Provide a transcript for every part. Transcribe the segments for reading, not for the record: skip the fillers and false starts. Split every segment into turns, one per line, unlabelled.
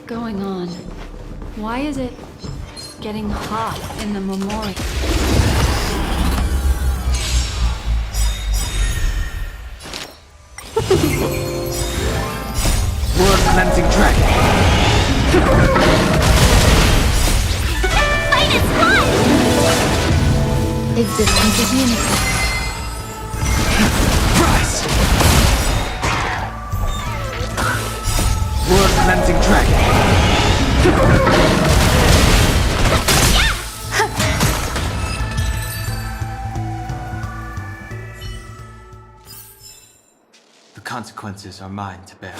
going on? Why is it getting hot in the memorial?
World cleansing dragon.
Fight is fun! Existence is unity.
Rise! World cleansing dragon. The consequences are mine to bear.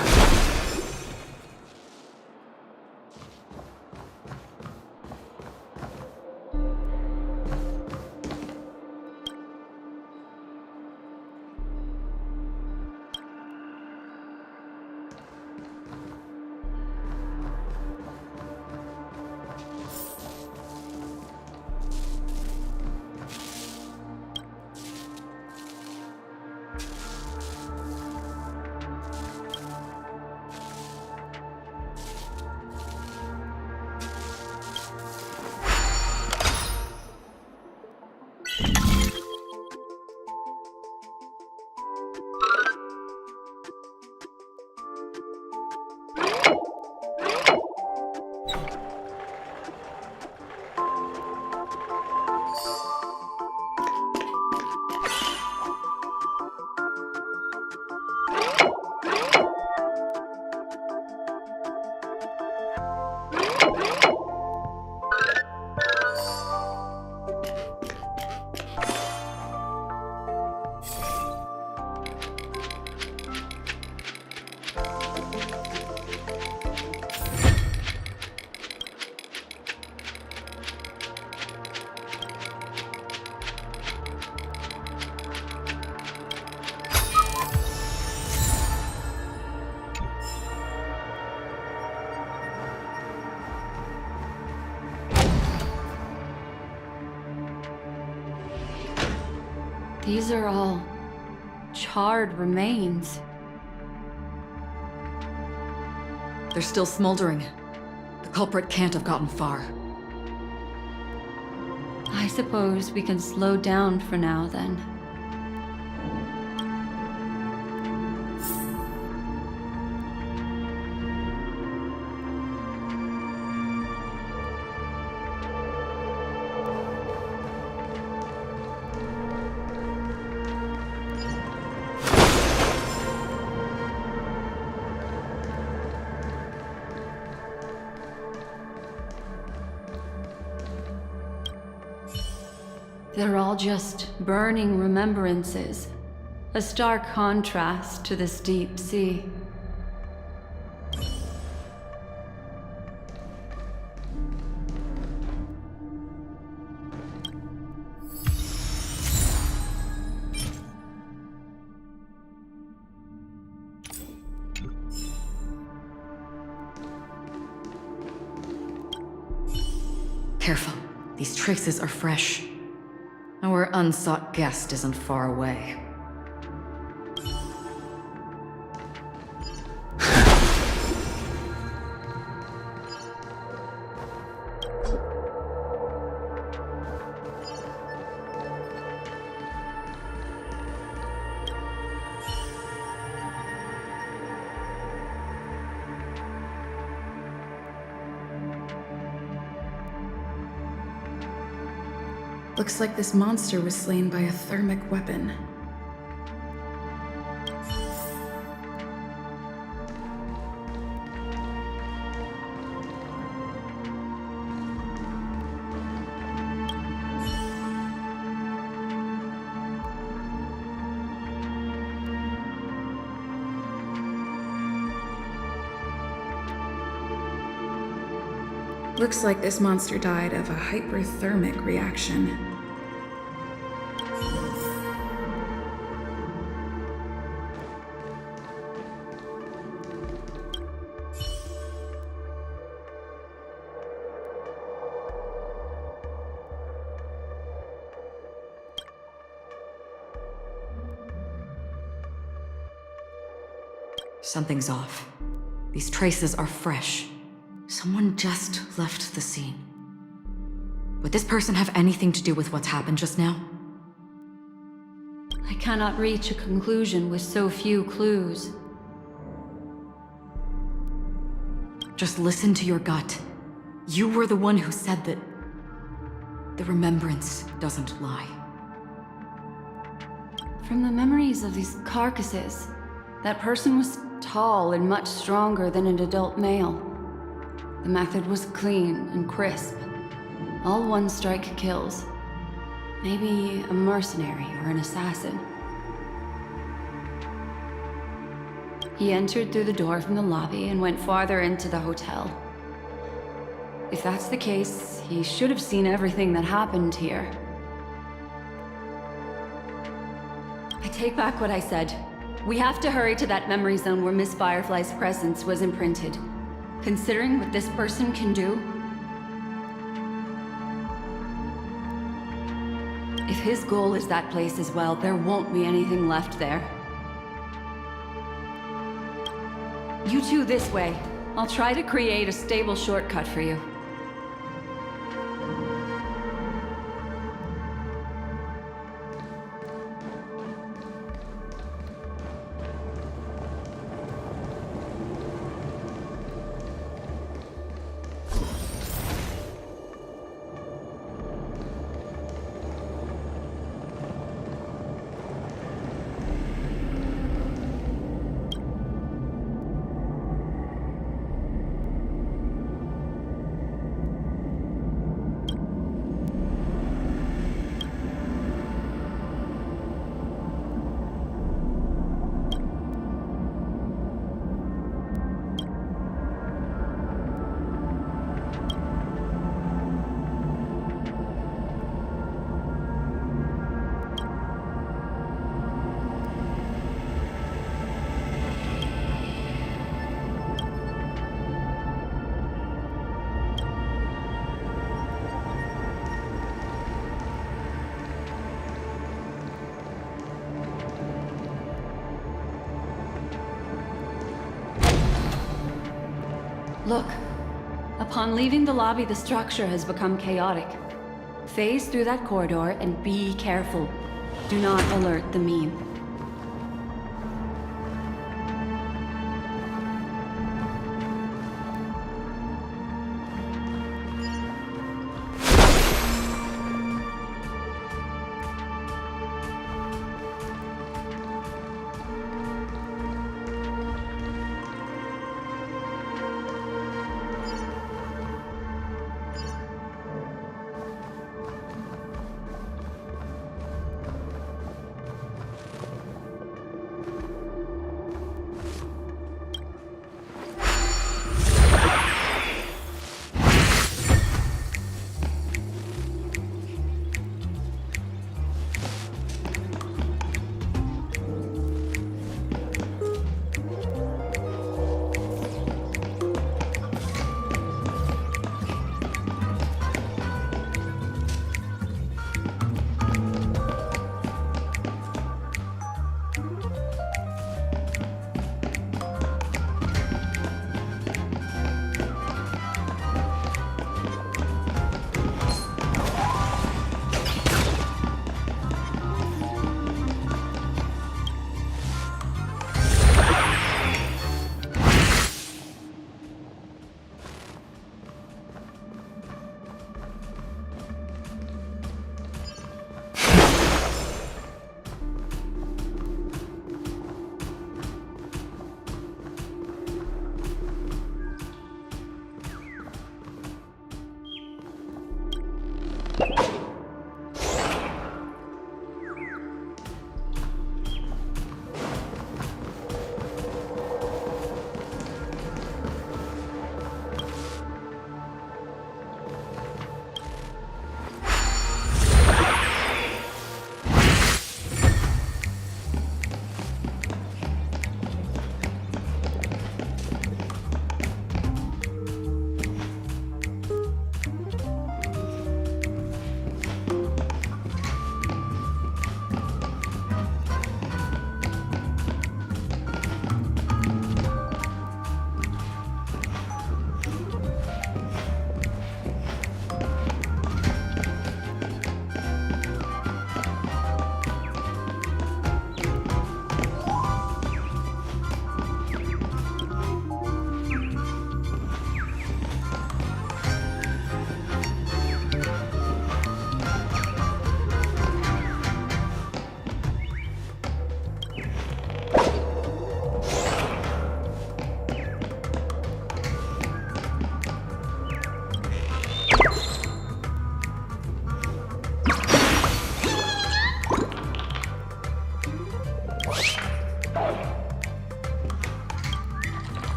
These are all charred remains.
They're still smoldering. The culprit can't have gotten far.
I suppose we can slow down for now, then. They're all just burning remembrances, a stark contrast to this deep sea.
Careful. These traces are fresh. Our unsought guest isn't far away.
Looks like this monster was slain by a thermic weapon. Looks like this monster died of a hyperthermic reaction.
Something's off. These traces are fresh. Someone just left the scene. Would this person have anything to do with what's happened just now?
I cannot reach a conclusion with so few clues.
Just listen to your gut. You were the one who said that the remembrance doesn't lie.
From the memories of these carcasses, that person was tall and much stronger than an adult male. The method was clean and crisp. All one-strike kills. Maybe a mercenary or an assassin. He entered through the door from the lobby and went farther into the hotel. If that's the case, he should have seen everything that happened here. I take back what I said. We have to hurry to that memory zone where Miss Firefly's presence was imprinted. Considering what this person can do, if his goal is that place as well, there won't be anything left there. You two this way. I'll try to create a stable shortcut for you. Look. Upon leaving the lobby, the structure has become chaotic. Phase through that corridor and be careful. Do not alert the meme.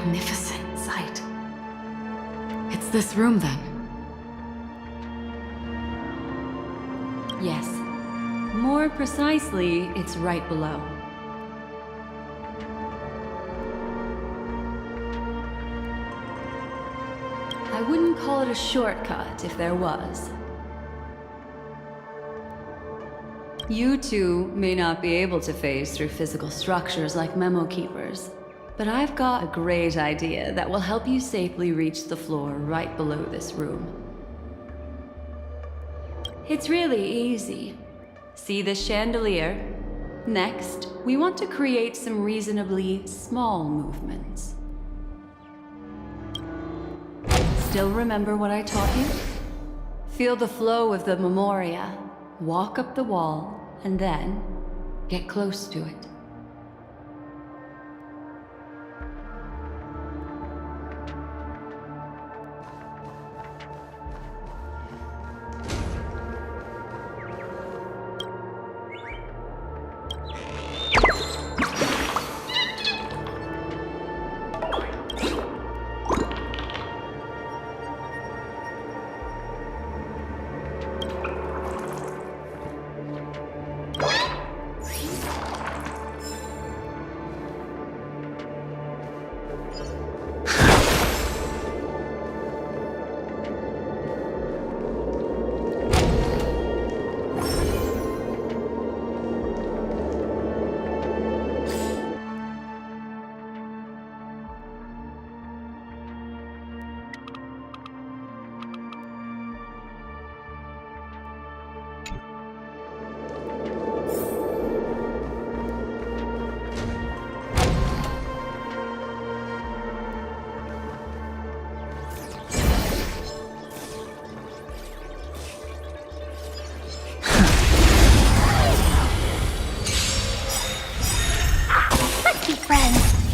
magnificent sight. It's this room, then.
Yes. More precisely, it's right below. I wouldn't call it a shortcut if there was. You two may not be able to phase through physical structures like memo keepers, but I've got a great idea that will help you safely reach the floor right below this room. It's really easy. See this chandelier? Next, we want to create some reasonably small movements. Still remember what I taught you? Feel the flow of the memoria, walk up the wall, and then get close to it.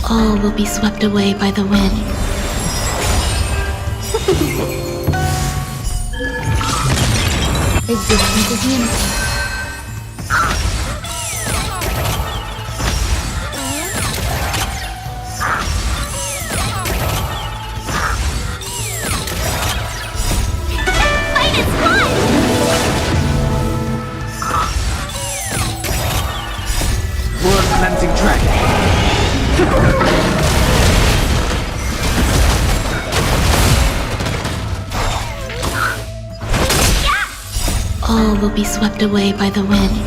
All will be swept away by the wind.
Existence is unity.
World cleansing dragon.
All will be swept away by the wind.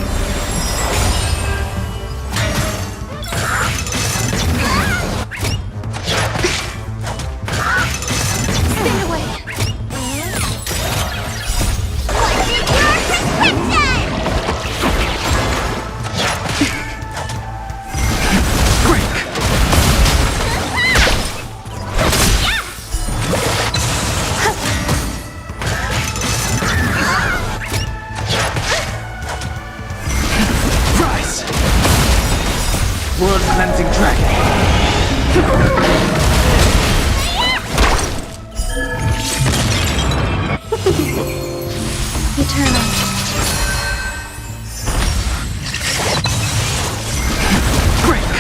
World cleansing dragon.
Eternal.
Break.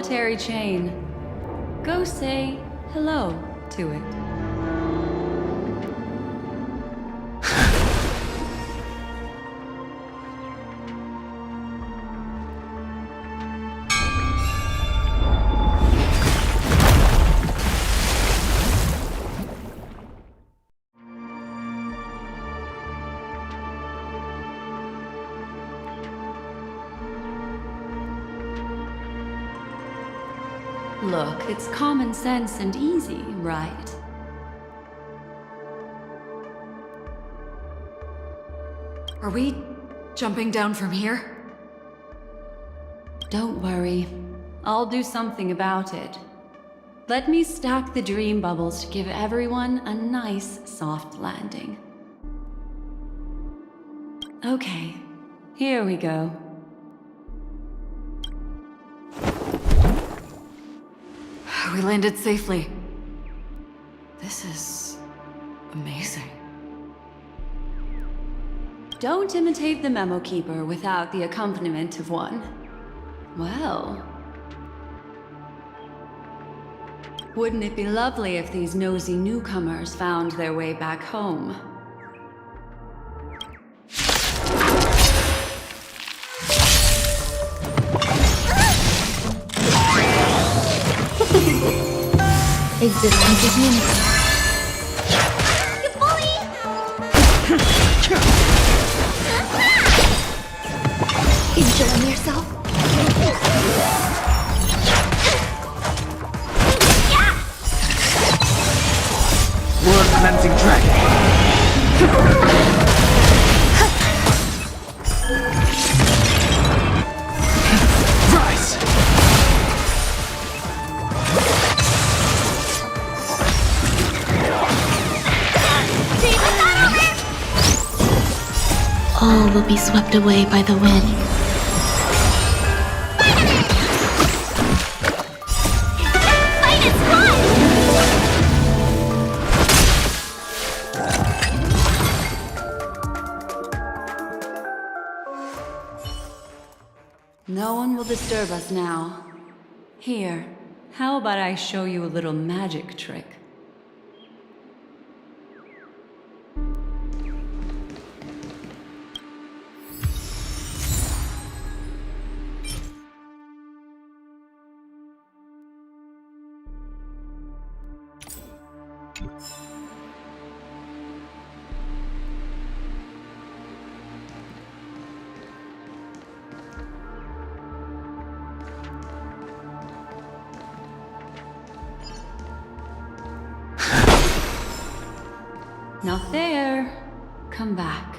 solitary chain. Go say hello to it. Look, it's common sense and easy, right?
Are we Jumping down from here?
Don't worry. I'll do something about it. Let me stack the dream bubbles to give everyone a nice, soft landing. Okay, here we go.
We landed safely. This is amazing.
Don't imitate the memo keeper without the accompaniment of one. Well... wouldn't it be lovely if these nosy newcomers found their way back home?
Existence is meaningful. Enjoying yourself?
Word cleansing dragon. Rise.
All will be swept away by the wind.
No one will disturb us now. Here, how about I show you a little magic trick? Not there. Come back.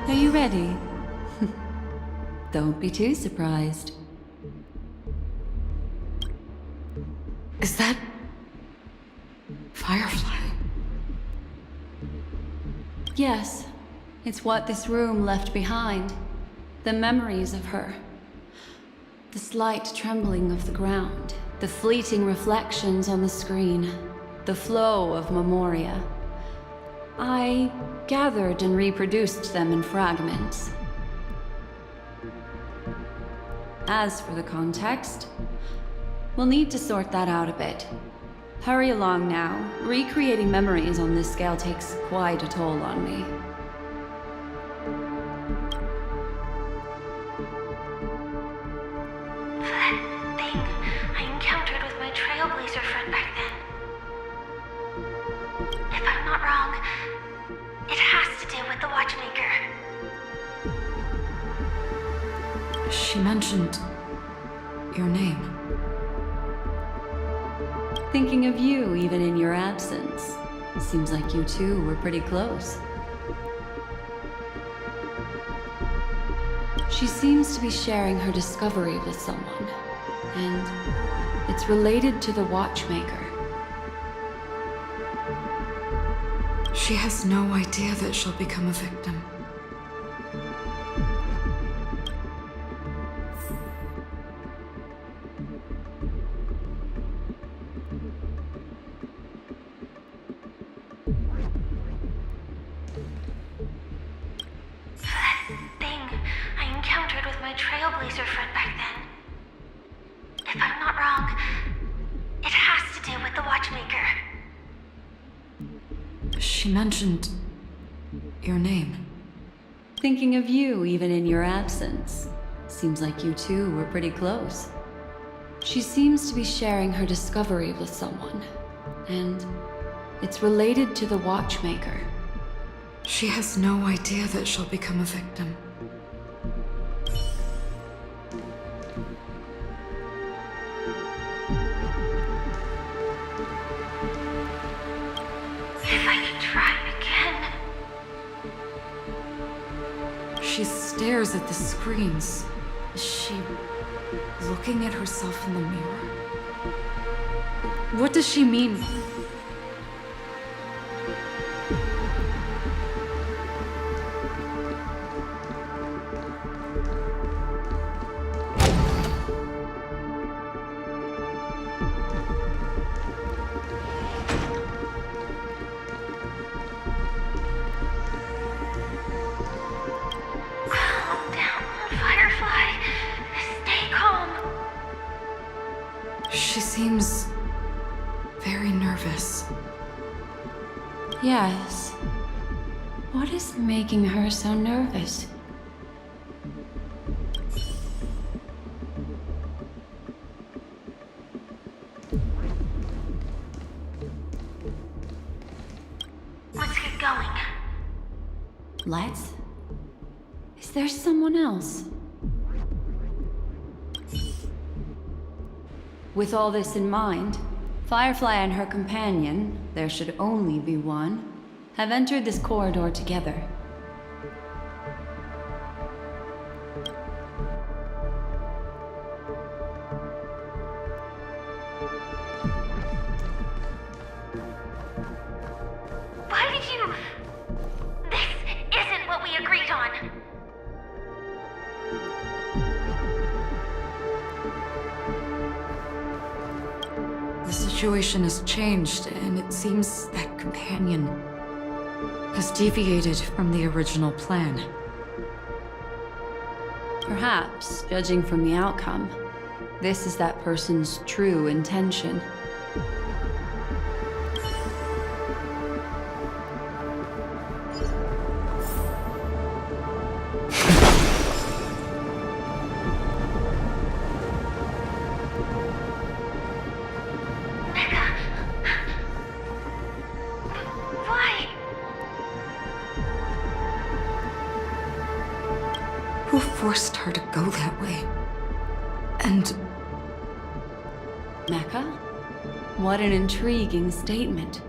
Are you ready? Don't be too surprised.
Is that... Firefly?
Yes, it's what this room left behind. The memories of her. The slight trembling of the ground. The fleeting reflections on the screen. The flow of memoria. I gathered and reproduced them in fragments. As for the context, we'll need to sort that out a bit. Hurry along now. Recreating memories on this scale takes quite a toll on me.
That thing I encountered with my trailblazer friend back then. If I'm not wrong, it has to do with the Watchmaker.
She mentioned... your name.
Thinking of you even in your absence. Seems like you two were pretty close. She seems to be sharing her discovery with someone, and it's related to the Watchmaker.
She has no idea that she'll become a victim.
Trailblazer friend back then. If I'm not wrong, it has to do with the Watchmaker.
She mentioned... your name.
Thinking of you even in your absence. Seems like you two were pretty close. She seems to be sharing her discovery with someone, and it's related to the Watchmaker.
She has no idea that she'll become a victim. She stares at the screens. Is she looking at herself in the mirror? What does she mean? She seems very nervous.
Yes. What is making her so nervous?
Let's get going.
Let's? Is there someone else? With all this in mind, Firefly and her companion, there should only be one, have entered this corridor together.
Why did you... This isn't what we agreed on.
The situation has changed, and it seems that companion has deviated from the original plan.
Perhaps, judging from the outcome, this is that person's true intention.
Who forced her to go that way? And...
Mecca? What an intriguing statement.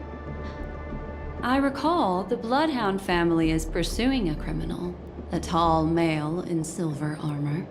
I recall the Bloodhound family is pursuing a criminal, a tall male in silver armor.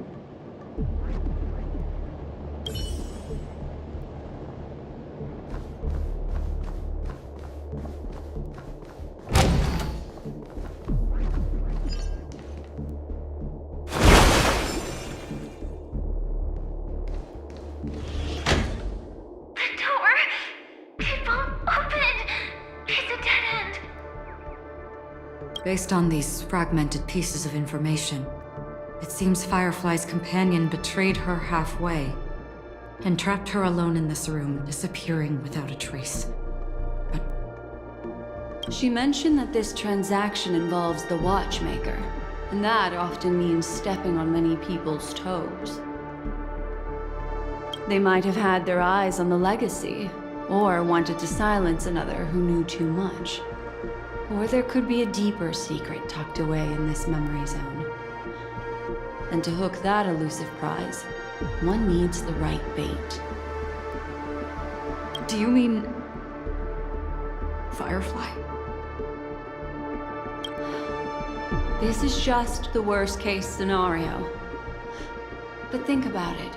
Based on these fragmented pieces of information, it seems Firefly's companion betrayed her halfway and trapped her alone in this room, disappearing without a trace. But
She mentioned that this transaction involves the watchmaker, and that often means stepping on many people's toes. They might have had their eyes on the legacy, or wanted to silence another who knew too much. Or there could be a deeper secret tucked away in this memory zone. And to hook that elusive prize, one needs the right bait.
do you mean Firefly?
This is just the worst-case scenario. But think about it.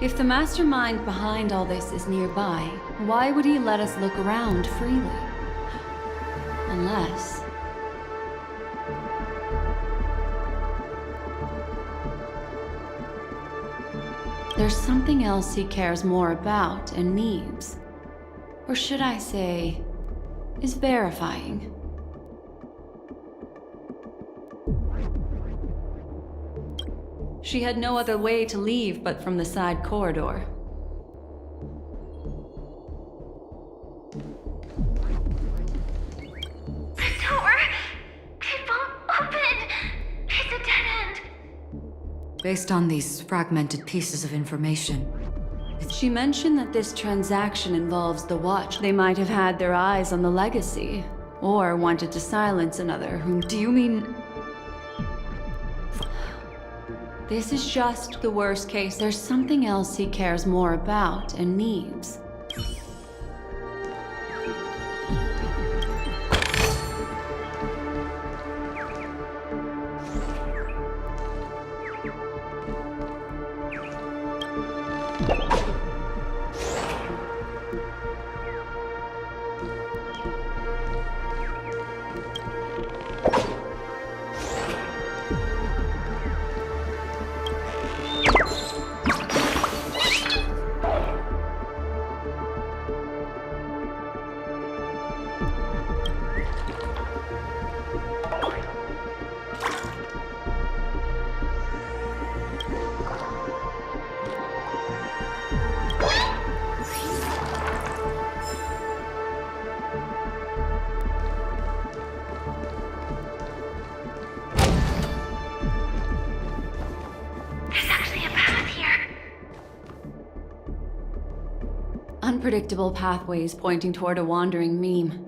If the mastermind behind all this is nearby, why would he let us look around freely? Unless... there's something else he cares more about and needs. Or should I say, is verifying. She had no other way to leave but from the side corridor.
The door! It won't open! It's a dead end!
Based on these fragmented pieces of information,
She mentioned that this transaction involves the watch. They might have had their eyes on the legacy, or wanted to silence another whom...
do you mean
This is just the worst case. There's something else he cares more about and needs. Unpredictable pathways pointing toward a wandering meme.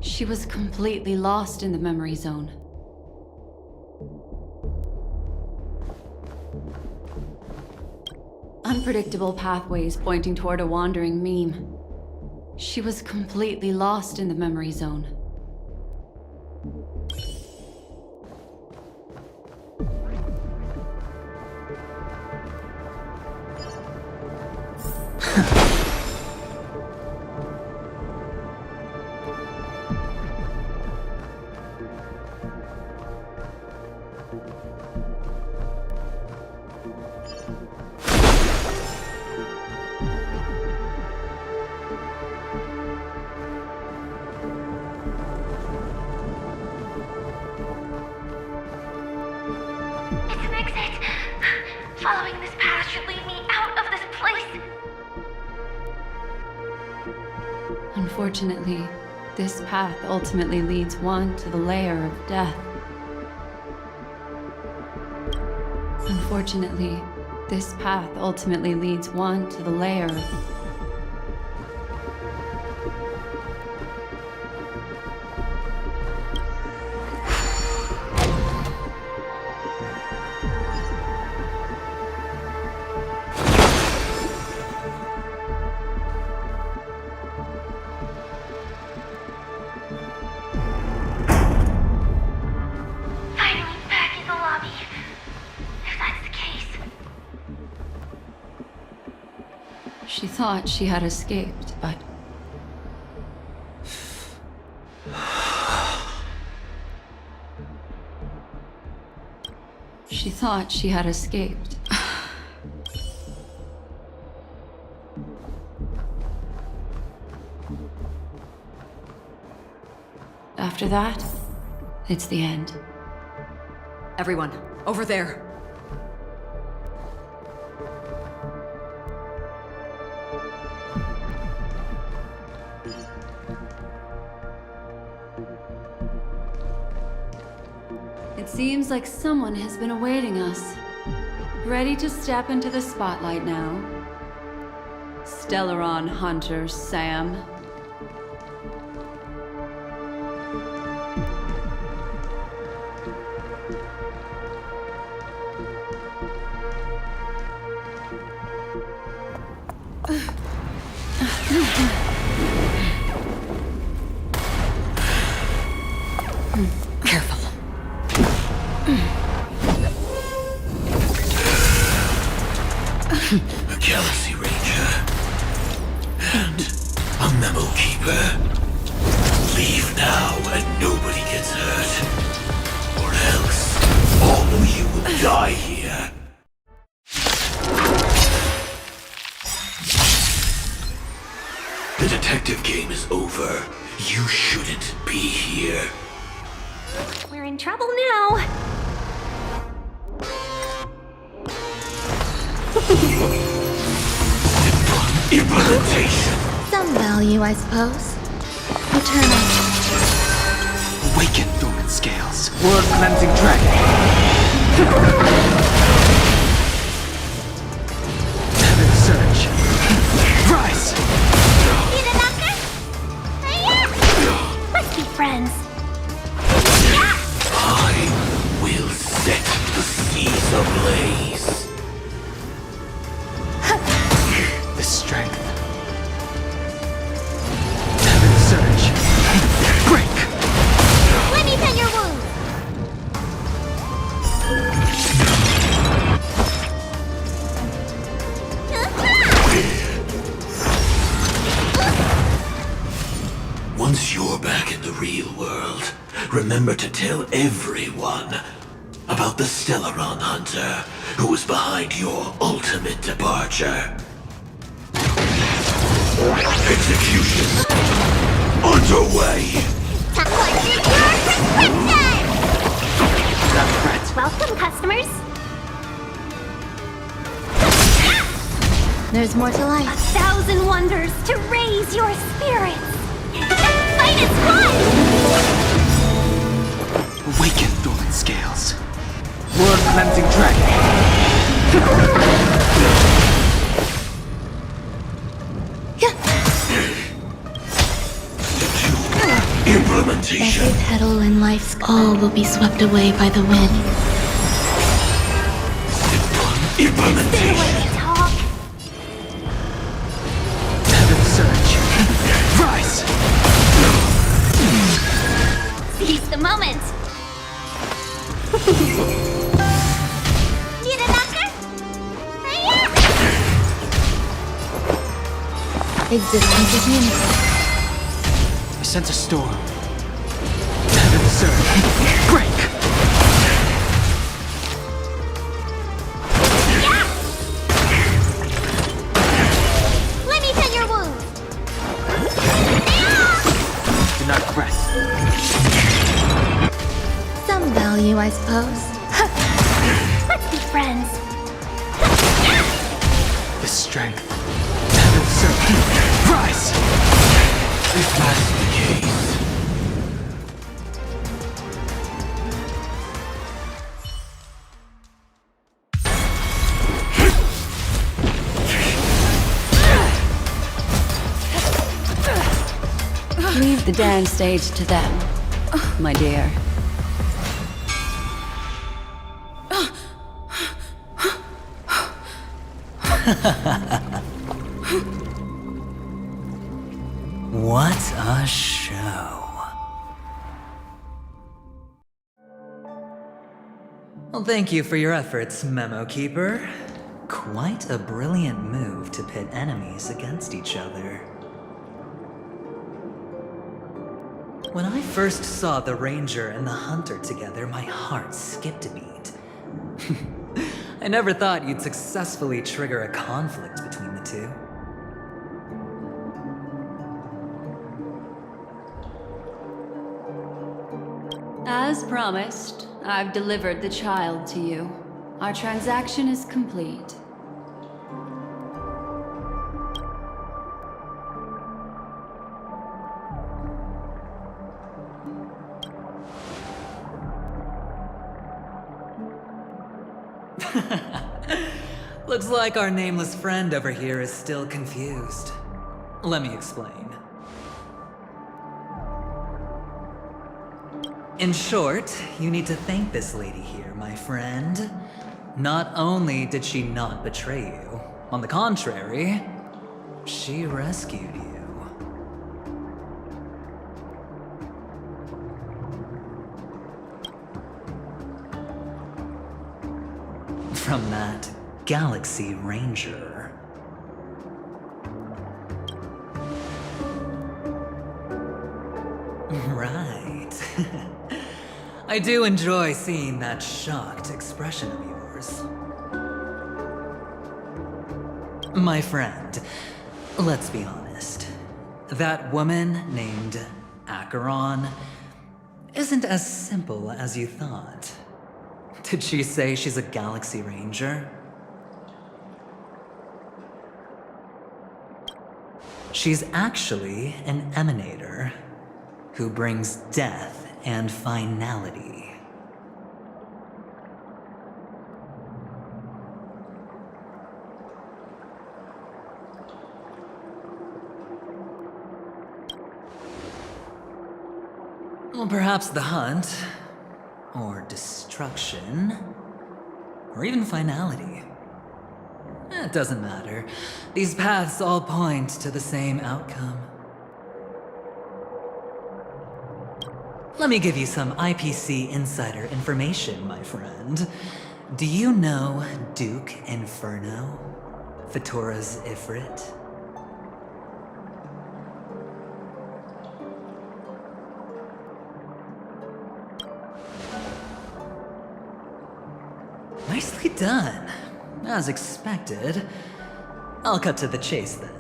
She was completely lost in the memory zone. Unpredictable pathways pointing toward a wandering meme. She was completely lost in the memory zone.
It's an exit! Following this path should lead me out of this place!
Unfortunately, this path ultimately leads one to the lair of death. Unfortunately, this path ultimately leads one to the lair of...
Finally back in
thought she had escaped, but... She thought she had escaped. After that, it's the end.
Everyone, over there.
It seems like someone has been awaiting us. Ready to step into the spotlight now. Stellaron Hunter Sam.
Careful.
A Galaxy Ranger. And a Memo Keeper. Leave now and nobody gets hurt. Or else, all of you will die here. The detective game is over. You shouldn't be here.
We're in trouble now.
Implementation.
Some value, I suppose. Eternal.
Awaken dormant scales. Word cleansing dragon. Heaven surge. Rise.
Need a knocker? Hiya! Let's be friends.
I will set the seas ablaze. The strength. Heaven surge. Break.
Let me pen your wound.
Once you're back in the real world, remember to tell everyone about the Stellaron Hunter who was behind your ultimate departure. Execution underway.
According to your prescription!
That threat.
Welcome, customers.
There's more to
A
life.
1,000 wonders to raise your spirits. The fight is won!
Awaken dormant scales. Word cleansing dragon. Implementation.
Every petal in life's all will be swept away by the wind.
The
Implementation.
way you talk.
Heaven surge. Rise.
Seize the moment. Need a knocker? Hiya!
Existence is unique.
I sense a storm. Heaven surge. Break.
Let me pen your wound.
Do not fret.
Some value, I suppose.
Let's be friends.
The strength. Heaven surge. Rise. If that's the case.
Leave the dance stage to them, my dear.
What a show. Well, thank you for your efforts, Memo Keeper. Quite a brilliant move to pit enemies against each other. When I first saw the Ranger and the Hunter together, my heart skipped a beat. I never thought you'd successfully trigger a conflict between the two.
As promised, I've delivered the child to you. Our transaction is complete.
Looks like our nameless friend over here is still confused. Let me explain. In short, you need to thank this lady here, my friend. Not only did she not betray you, on the contrary, she rescued you. From that Galaxy Ranger. Right. I do enjoy seeing that shocked expression of yours. My friend, let's be honest. That woman named Acheron isn't as simple as you thought. Did she say she's a Galaxy Ranger? She's actually an emanator who brings death and finality. Well, perhaps the hunt, or destruction, or even finality. It doesn't matter. These paths all point to the same outcome. Let me give you some IPC insider information, my friend. Do you know Duke Inferno? Fatora's Ifrit? Nicely done. As expected. I'll cut to the chase then.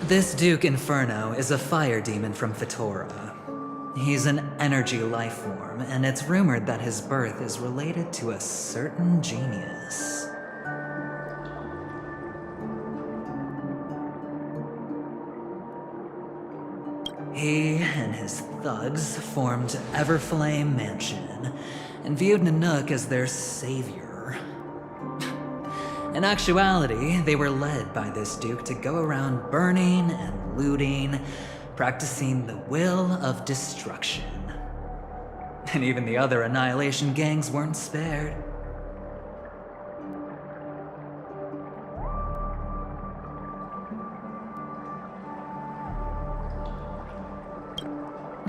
This Duke Inferno is a fire demon from Fatora. He's an energy life form, and it's rumored that his birth is related to a certain genius. He and his thugs formed Everflame Mansion, and viewed Nanook as their savior. In actuality, they were led by this Duke to go around burning and looting, practicing the will of destruction. And even the other Annihilation gangs weren't spared.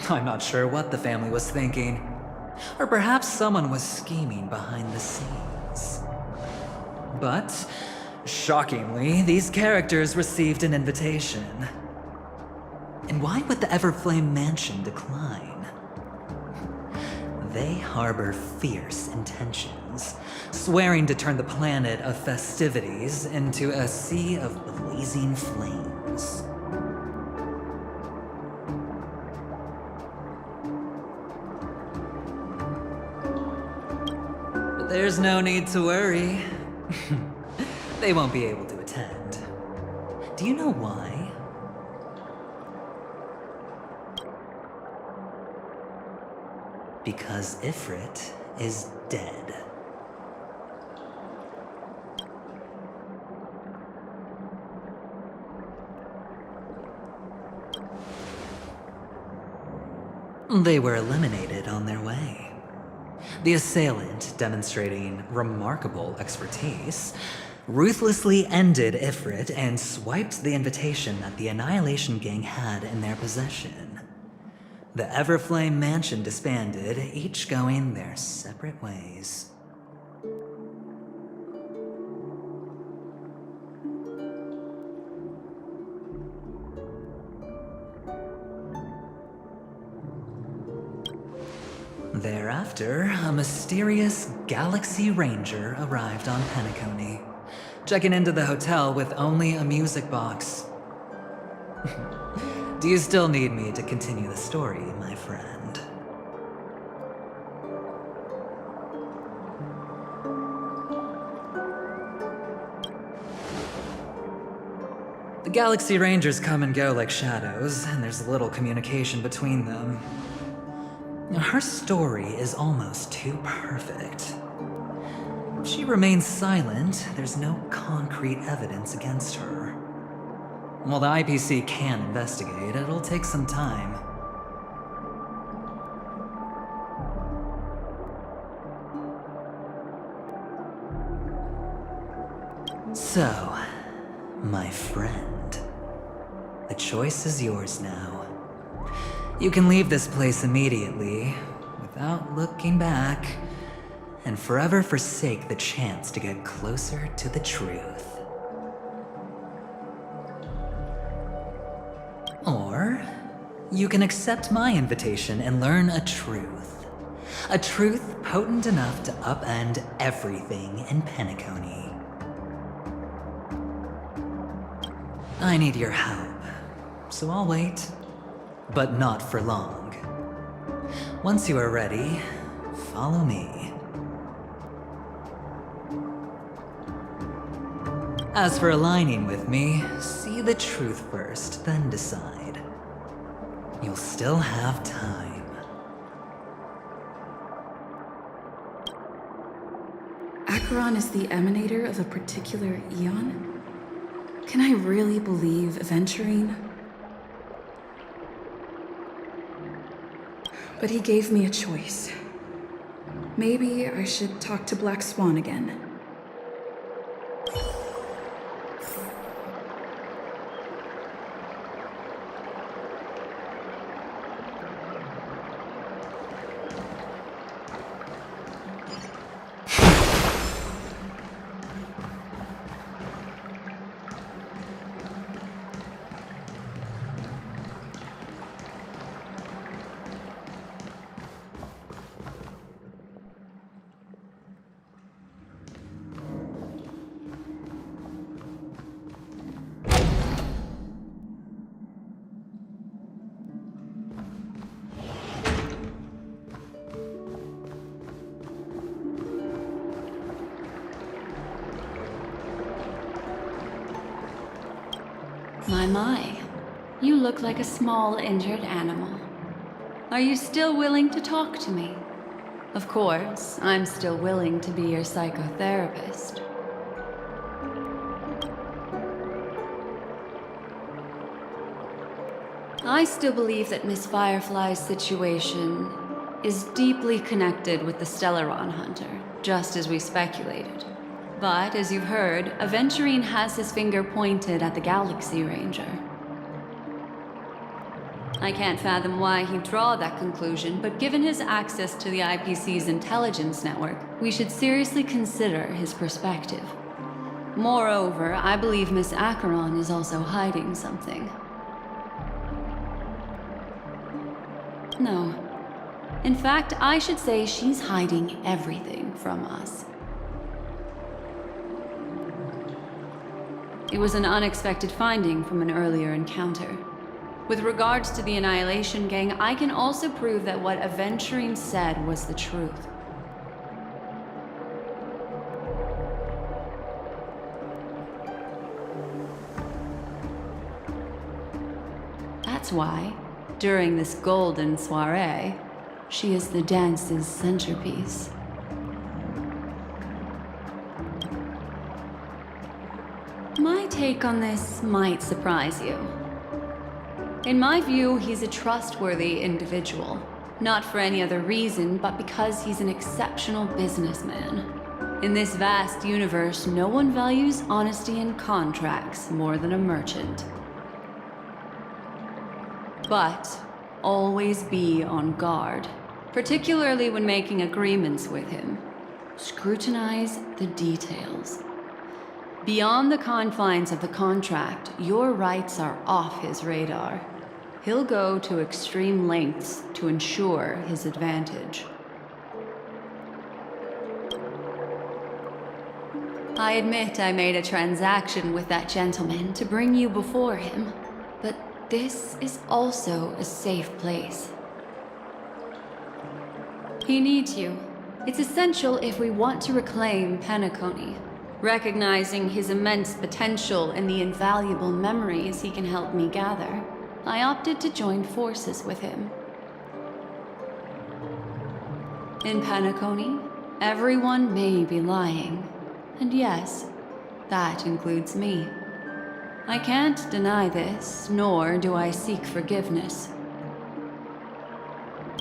I'm not sure what the family was thinking. Or perhaps someone was scheming behind the scenes. But, shockingly, these characters received an invitation. And why would the Everflame Mansion decline? They harbor fierce intentions, swearing to turn the planet of festivities into a sea of blazing flames. But there's no need to worry. They won't be able to attend. Do you know why? Because Ifrit is dead. They were eliminated on their way. The assailant, demonstrating remarkable expertise, ruthlessly ended Ifrit and swiped the invitation that the Annihilation Gang had in their possession. The Everflame Mansion disbanded, each going their separate ways. Thereafter, a mysterious Galaxy Ranger arrived on Peniconii, checking into the hotel with only a music box. Do you still need me to continue the story, my friend? The Galaxy Rangers come and go like shadows, and there's little communication between them. Her story is almost too perfect. If she remains silent, there's no concrete evidence against her. While the IPC can investigate, it'll take some time. So, my friend, the choice is yours now. You can leave this place immediately, without looking back, and forever forsake the chance to get closer to the truth. Or, you can accept my invitation and learn a truth. A truth potent enough to upend everything in Peniconii. I need your help, so I'll wait. But not for long. Once you are ready, follow me. As for aligning with me, see the truth first, then decide. You'll still have time.
Acheron is the emanator of a particular eon? Can I really believe Aventurine? But he gave me a choice. Maybe I should talk to Black Swan again.
My. You look like a small injured animal. Are you still willing to talk to me? Of course, I'm still willing to be your psychotherapist. I still believe that Miss Firefly's situation is deeply connected with the Stellaron Hunter, just as we speculated. But, as you've heard, Aventurine has his finger pointed at the Galaxy Ranger. I can't fathom why he'd draw that conclusion, but given his access to the IPC's intelligence network, we should seriously consider his perspective. Moreover, I believe Miss Acheron is also hiding something. No. In fact, I should say she's hiding everything from us. It was an unexpected finding from an earlier encounter. With regards to the Annihilation Gang, I can also prove that what Aventurine said was the truth. That's why, during this golden soiree, she is the dance's centerpiece. My take on this might surprise you. In my view, he's a trustworthy individual. Not for any other reason, but because he's an exceptional businessman. In this vast universe, no one values honesty in contracts more than a merchant. But always be on guard, particularly when making agreements with him. Scrutinize the details. Beyond the confines of the contract, your rights are off his radar. He'll go to extreme lengths to ensure his advantage. I admit I made a transaction with that gentleman to bring you before him, but this is also a safe place. He needs you. It's essential if we want to reclaim Penaconii. Recognizing his immense potential and the invaluable memories he can help me gather, I opted to join forces with him. In Penaconii, everyone may be lying. And yes, that includes me. I can't deny this, nor do I seek forgiveness.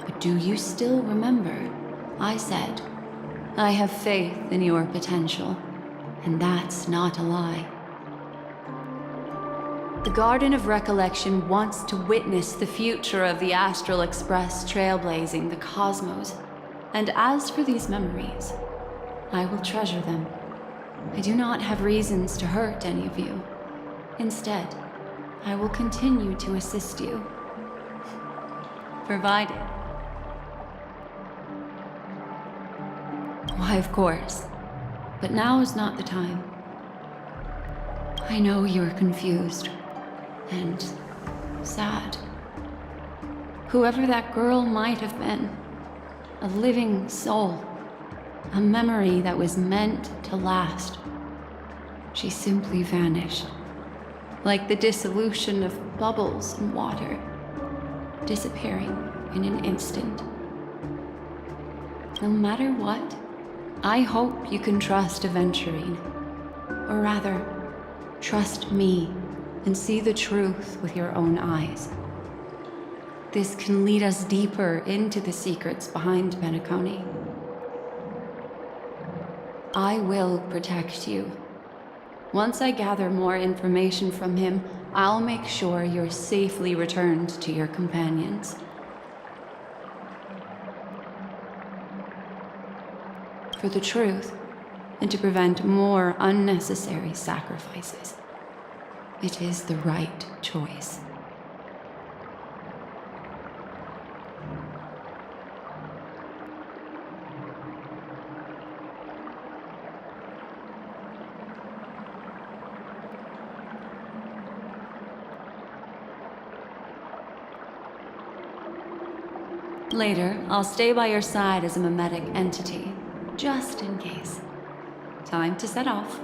But do you still remember? I said, I have faith in your potential, and that's not a lie. The Garden of Recollection wants to witness the future of the Astral Express trailblazing the cosmos. And as for these memories, I will treasure them. I do not have reasons to hurt any of you. Instead, I will continue to assist you. Provided. Why, of course. But now is not the time. I know you're confused and sad. Whoever that girl might have been, a living soul. A memory that was meant to last. She simply vanished, like the dissolution of bubbles in water, disappearing in an instant. No matter what, I hope you can trust Aventurine, or rather, trust me and see the truth with your own eyes. This can lead us deeper into the secrets behind Penaconii. I will protect you. Once I gather more information from him, I'll make sure you're safely returned to your companions. For the truth, and to prevent more unnecessary sacrifices, it is the right choice. Later, I'll stay by your side as a mimetic entity, just in case. Time to set off.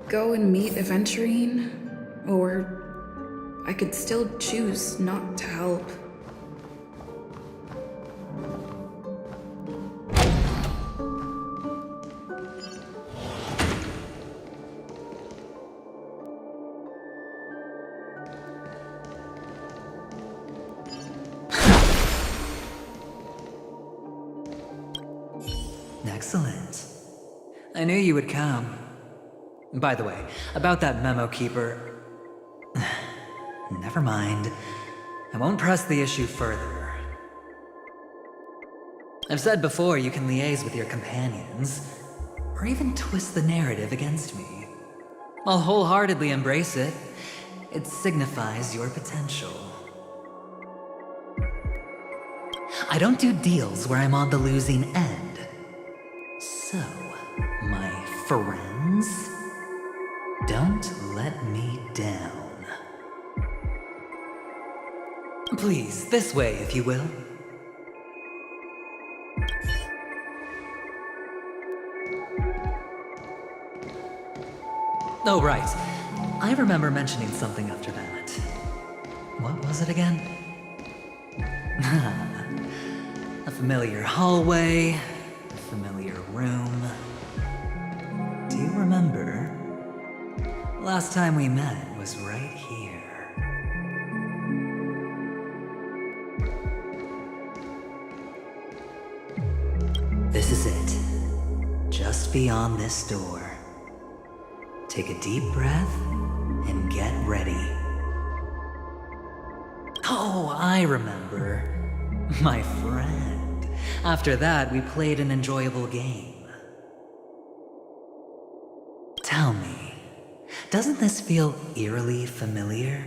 Go and meet Aventurine, or I could still choose not to help.
Excellent. I knew you would come. By the way, about that memo keeper... Never mind. I won't press the issue further. I've said before you can liaise with your companions, or even twist the narrative against me. I'll wholeheartedly embrace it. It signifies your potential. I don't do deals where I'm on the losing end. So, my friends, don't let me down. Please, this way, if you will. Oh, right. I remember mentioning something after that. What was it again? A familiar hallway, a familiar room. Do you remember? Last time we met was right here. This is it. Just beyond this door. Take a deep breath and get ready. Oh, I remember. My friend. After that, we played an enjoyable game. Tell me, doesn't this feel eerily familiar?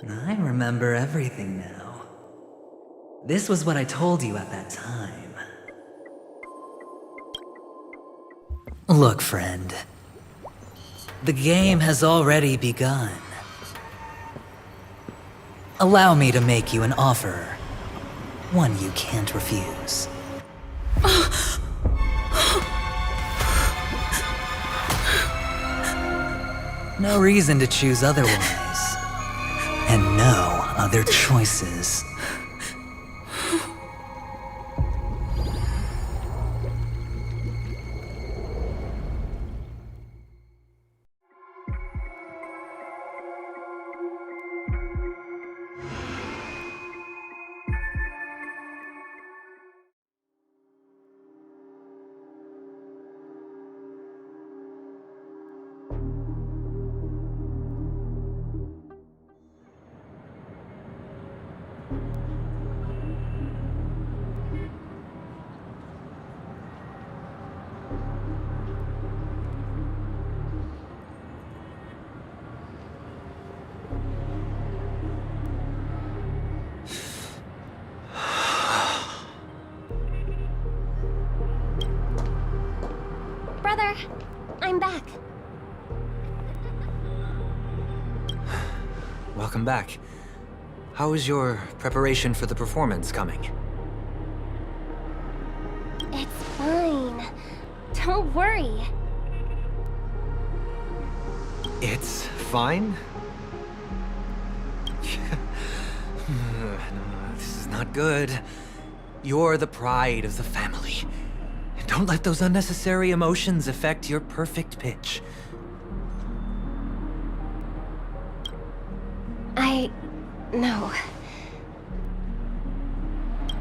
I remember everything now. This was what I told you at that time. Look, friend. The game has already begun. Allow me to make you an offer. One you can't refuse. No reason to choose otherwise. And no other choices.
Brother, I'm back.
Welcome back. How is your preparation for the performance coming?
It's fine. Don't worry.
It's fine? No, this is not good. You're the pride of the family. Don't let those unnecessary emotions affect your perfect pitch.
No.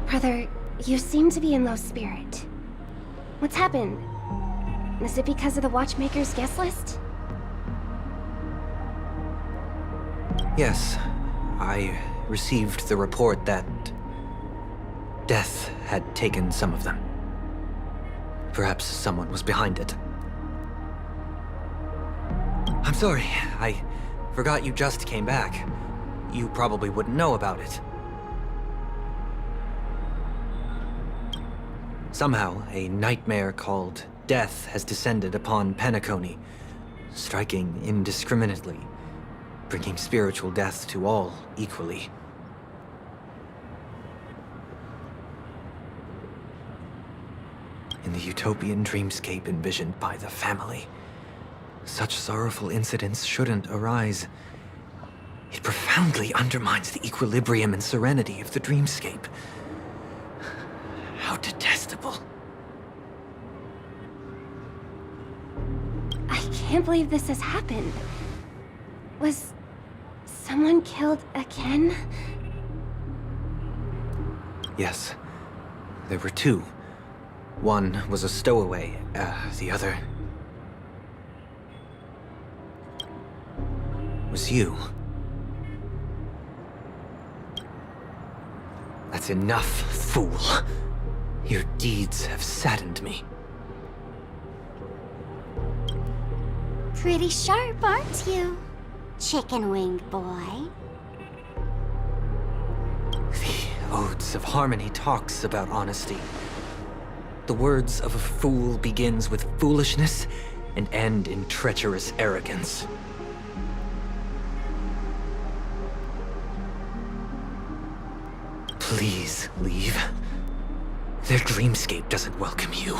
Brother, you seem to be in low spirit. What's happened? Is it because of the Watchmaker's guest list?
Yes, I received the report that death had taken some of them. Perhaps someone was behind it. I'm sorry, I forgot you just came back. You probably wouldn't know about it. Somehow, a nightmare called death has descended upon Penaconii, striking indiscriminately, bringing spiritual death to all equally. In the utopian dreamscape envisioned by the family, such sorrowful incidents shouldn't arise. It profoundly undermines the equilibrium and serenity of the dreamscape. How detestable.
I can't believe this has happened. Was someone killed again?
Yes, there were two. One was a stowaway, the other was you. That's enough, fool. Your deeds have saddened me.
Pretty sharp, aren't you, chicken-winged boy?
The Odes of Harmony talks about honesty. The words of a fool begins with foolishness and end in treacherous arrogance. Please leave. Their dreamscape doesn't welcome you.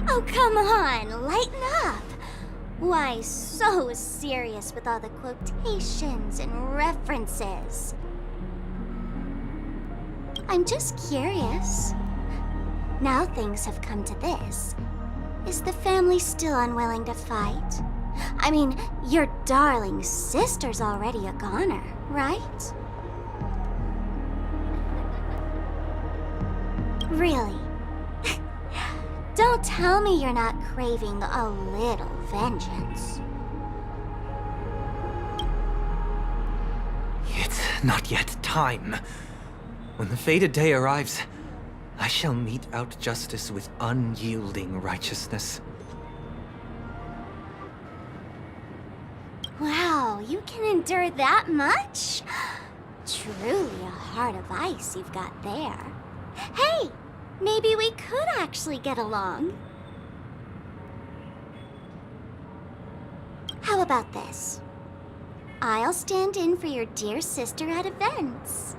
Oh, come on, lighten up. Why so serious with all the quotations and references? I'm just curious. Now things have come to this. Is the family still unwilling to fight? I mean, your darling sister's already a goner, right? Really? Don't tell me you're not craving a little vengeance.
It's not yet time. When the fated day arrives, I shall mete out justice with unyielding righteousness.
Wow, you can endure that much? Truly a heart of ice you've got there. Hey, maybe we could actually get along. How about this? I'll stand in for your dear sister at events.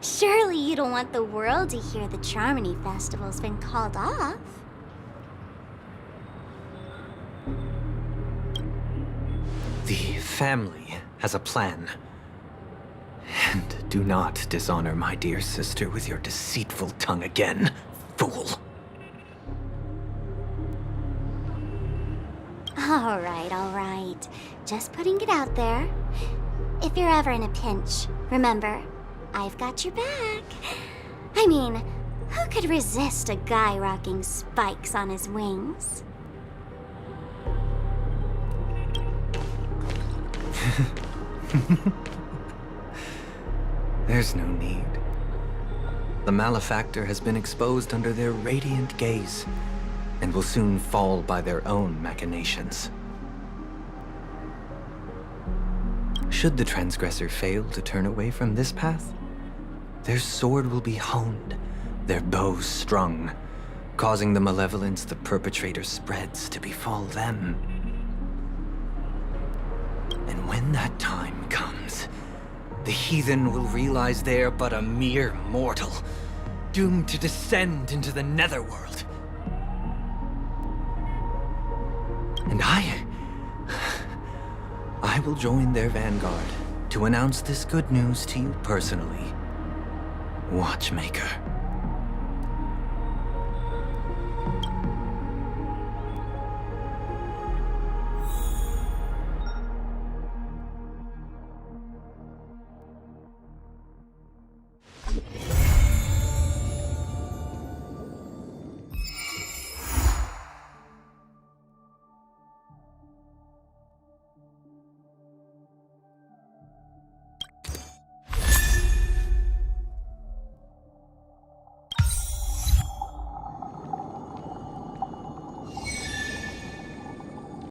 Surely you don't want the world to hear the Charmony Festival's been called off.
The family has a plan. And do not dishonor my dear sister with your deceitful tongue again, fool.
All right. Just putting it out there. If you're ever in a pinch, remember, I've got your back. I mean, who could resist a guy rocking spikes on his wings?
There's no need. The malefactor has been exposed under their radiant gaze, and will soon fall by their own machinations. Should the transgressor fail to turn away from this path, their sword will be honed, their bows strung, causing the malevolence the perpetrator spreads to befall them. And when that time comes, the heathen will realize they're but a mere mortal, doomed to descend into the netherworld. And I will join their vanguard to announce this good news to you personally, Watchmaker.